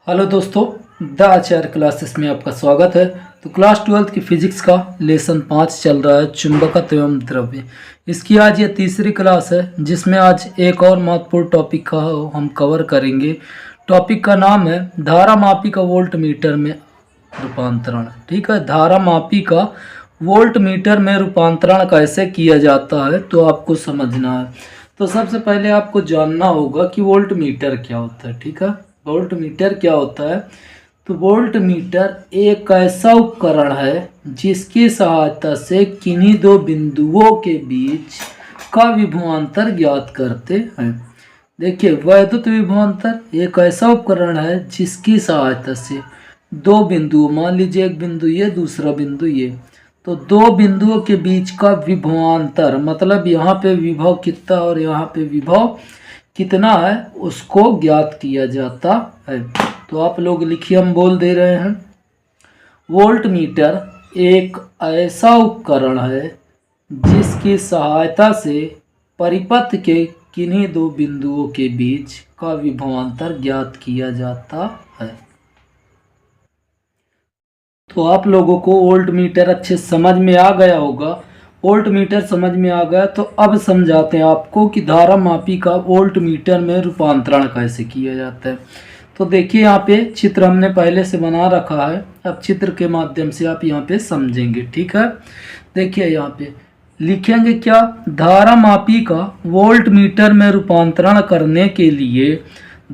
Hello दोस्तों, the Acharya classes में आपका स्वागत है। तो क्लास 12 की फिजिक्स का लेसन 5 चल रहा है, चुंबकत्व एवं द्रव्य। इसकी आज ये तीसरी क्लास है, जिसमें आज एक और महत्वपूर्ण टॉपिक का हम कवर करेंगे। टॉपिक का नाम है धारामापी का वोल्ट मीटर में रूपांतरण। ठीक है, धारामापी का वोल्ट मीटर में रूपांतरण कैसे किया जाता है तो आपको समझना है। तो सबसे पहले आपको जानना होगा कि वोल्ट मीटर क्या होता है। ठीक है, वोल्ट मीटर क्या होता है? तो वोल्ट मीटर एक ऐसा उपकरण है जिसकी सहायता से किन्हीं दो बिंदुओं के बीच का विभवांतर ज्ञात करते हैं। देखिए, वैद्युत विभवांतर एक ऐसा उपकरण है जिसकी सहायता से दो बिंदु, मान लीजिए एक बिंदु ये, दूसरा बिंदु ये, तो दो बिंदुओं के बीच का विभवांतर, मतलब यहाँ पे विभव कितना और यहाँ पे विभव कितना है, उसको ज्ञात किया जाता है। तो आप लोग लिखिए, हम बोल दे रहे हैं। वोल्ट मीटर एक ऐसा उपकरण है जिसकी सहायता से परिपथ के किन्हीं दो बिंदुओं के बीच का विभवांतर ज्ञात किया जाता है। तो आप लोगों को वोल्ट मीटर अच्छे समझ में आ गया होगा। वोल्ट मीटर समझ में आ गया तो अब समझाते हैं आपको कि धारामापी का वोल्ट मीटर में रूपांतरण कैसे किया जाता है। तो देखिए, यहाँ पे चित्र हमने पहले से बना रखा है। अब चित्र के माध्यम से आप यहाँ पे समझेंगे। ठीक है, देखिए यहाँ पे लिखेंगे क्या, धारामापी का वोल्ट मीटर में रूपांतरण करने के लिए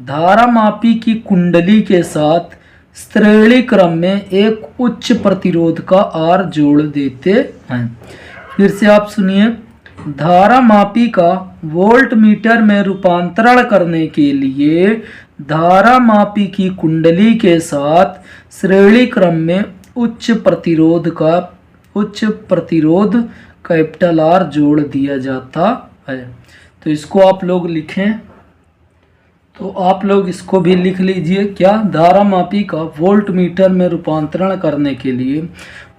धारामापी की कुंडली के साथ श्रेणी क्रम में एक उच्च प्रतिरोध का आर जोड़ देते हैं। फिर से आप सुनिए, धारामापी का वोल्ट मीटर में रूपांतरण करने के लिए धारामापी की कुंडली के साथ श्रेणी क्रम में उच्च प्रतिरोध कैपिटल आर जोड़ दिया जाता है। तो इसको आप लोग लिखें। तो आप लोग इसको भी लिख लीजिए, क्या, धारामापी का वोल्ट मीटर में रूपांतरण करने के लिए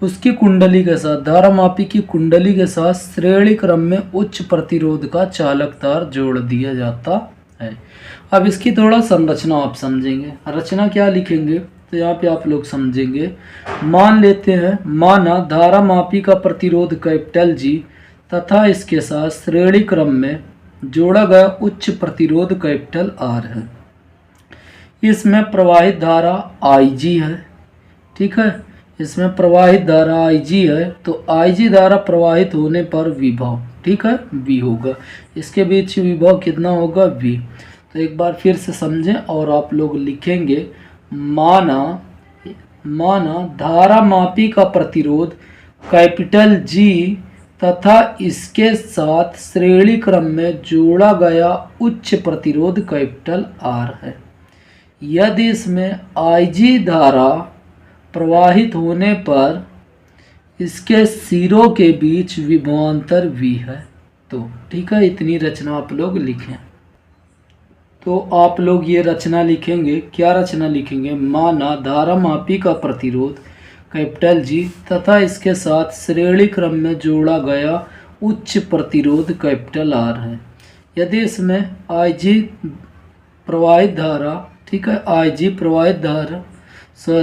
उसकी कुंडली के साथ, धारामापी की कुंडली के साथ श्रेणी क्रम में उच्च प्रतिरोध का चालक तार जोड़ दिया जाता है। अब इसकी थोड़ा संरचना आप समझेंगे। रचना क्या लिखेंगे तो यहाँ पे आप लोग समझेंगे। मान लेते हैं, माना धारामापी का प्रतिरोध कैपिटल जी तथा इसके साथ श्रेणी क्रम में जोड़ा गया उच्च प्रतिरोध कैपिटल आर है। इसमें प्रवाहित धारा IG है। ठीक है, इसमें प्रवाहित धारा IG है। तो IG धारा प्रवाहित होने पर विभव, ठीक है, V होगा। इसके बीच विभव कितना होगा, V। तो एक बार फिर से समझें और आप लोग लिखेंगे, माना धारामापी का प्रतिरोध कैपिटल G तथा इसके साथ श्रेणी क्रम में जोड़ा गया उच्च प्रतिरोध कैपिटल R है। यदि इसमें IG धारा प्रवाहित होने पर इसके सिरों के बीच विभवांतर V है। तो ठीक है, इतनी रचना आप लोग लिखें। तो आप लोग ये रचना लिखेंगे, क्या रचना लिखेंगे, माना धारामापी का प्रतिरोध कैपिटल G तथा इसके साथ श्रेणी क्रम में जोड़ा गया उच्च प्रतिरोध कैपिटल R है। यदि इसमें IG प्रवाहित धारा, ठीक है, IG प्रवाहित धारा,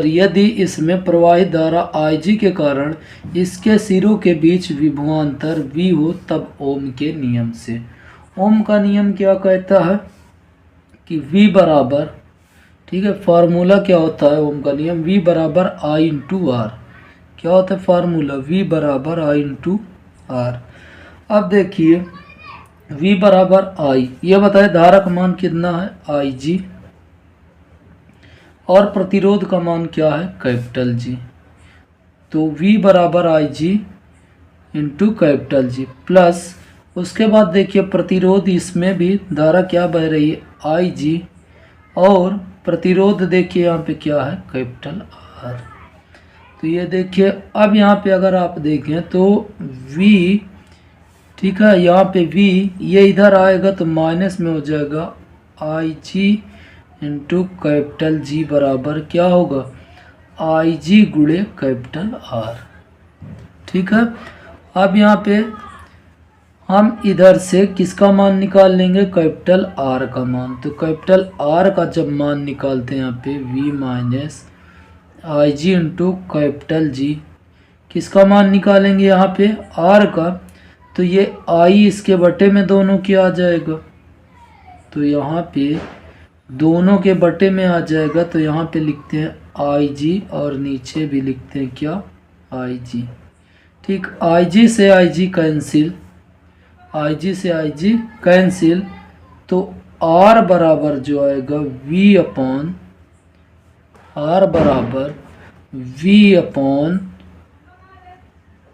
यदि इसमें प्रवाहित धारा IG के कारण इसके सिरों के बीच विभवांतर V हो, तब ओम के नियम से, ओम का नियम क्या कहता है कि V बराबर, ठीक है, फार्मूला क्या होता है ओम का नियम, V बराबर I इंटू आर। क्या होता है फार्मूला, V बराबर I इंटू आर। अब देखिए, V बराबर I, ये बताए धारा का मान कितना है, IG, और प्रतिरोध का मान क्या है, कैपिटल G। तो V बराबर IG into capital G plus, उसके बाद देखिए प्रतिरोध, इसमें भी धारा क्या बह रही है, IG, और प्रतिरोध देखिए यहाँ पे क्या है, कैपिटल R। तो ये देखिए, अब यहाँ पे अगर आप देखें तो V, ठीक है, यहाँ पे V ये इधर आएगा तो माइनस में हो जाएगा, IG इंटू कैपिटल G बराबर क्या होगा, IG गुणे कैपिटल R। ठीक है, अब यहाँ पे हम इधर से किसका मान निकाल लेंगे, कैपिटल आर का मान। तो कैपिटल आर का जब मान निकालते हैं यहाँ पे v माइनस आई जी इंटू कैपिटल जी, किसका मान निकालेंगे यहाँ पे आर का, तो ये आई इसके बटे में दोनों की आ जाएगा, तो यहाँ पे दोनों के बटे में आ जाएगा। तो यहाँ पे लिखते हैं आई जी और नीचे भी लिखते हैं क्या, आई जी। ठीक, आई जी से आई जी कैंसिल, आई जी से आई जी कैंसिल, तो आर बराबर जो आएगा v अपॉन आर बराबर v upon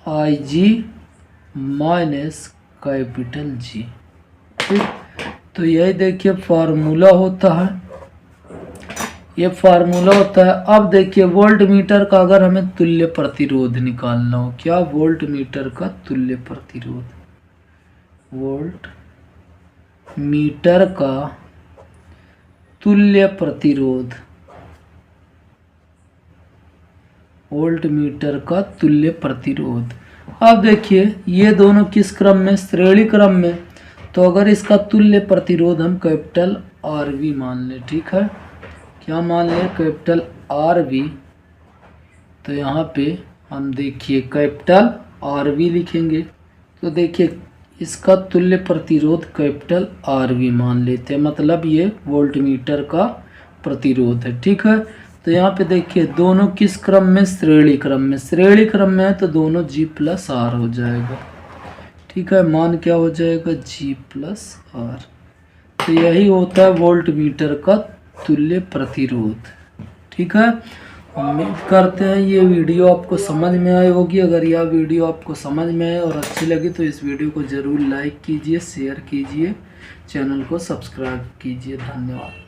I G minus capital G. ठीक, तो यही देखिए फार्मूला होता है, ये फार्मूला होता है। अब देखिए वोल्ट मीटर का अगर हमें तुल्य प्रतिरोध निकालना हो, क्या वोल्ट मीटर का तुल्य प्रतिरोध, वोल्ट मीटर का तुल्य प्रतिरोध, वोल्ट मीटर का तुल्य प्रतिरोध। अब देखिए ये दोनों किस क्रम में, श्रेणी क्रम में, तो अगर इसका तुल्य प्रतिरोध हम कैपिटल आर वी मान लें, ठीक है, क्या मान लें, कैपिटल आर वी, तो यहाँ पे हम देखिए कैपिटल आर वी लिखेंगे। तो देखिए इसका तुल्य प्रतिरोध कैपिटल आर वी मान लेते हैं, मतलब ये वोल्ट मीटर का प्रतिरोध है। ठीक है, तो यहाँ पे देखिए दोनों किस क्रम में, श्रेणी क्रम में, श्रेणी क्रम में है तो दोनों G प्लस आर हो जाएगा। ठीक है, मान क्या हो जाएगा, G प्लस आर। तो यही होता है वोल्ट मीटर का तुल्य प्रतिरोध। ठीक है, उम्मीद करते हैं ये वीडियो आपको समझ में आई होगी। अगर यह वीडियो आपको समझ में आए और अच्छी लगी तो इस वीडियो को ज़रूर लाइक कीजिए, शेयर कीजिए, चैनल को सब्सक्राइब कीजिए। धन्यवाद।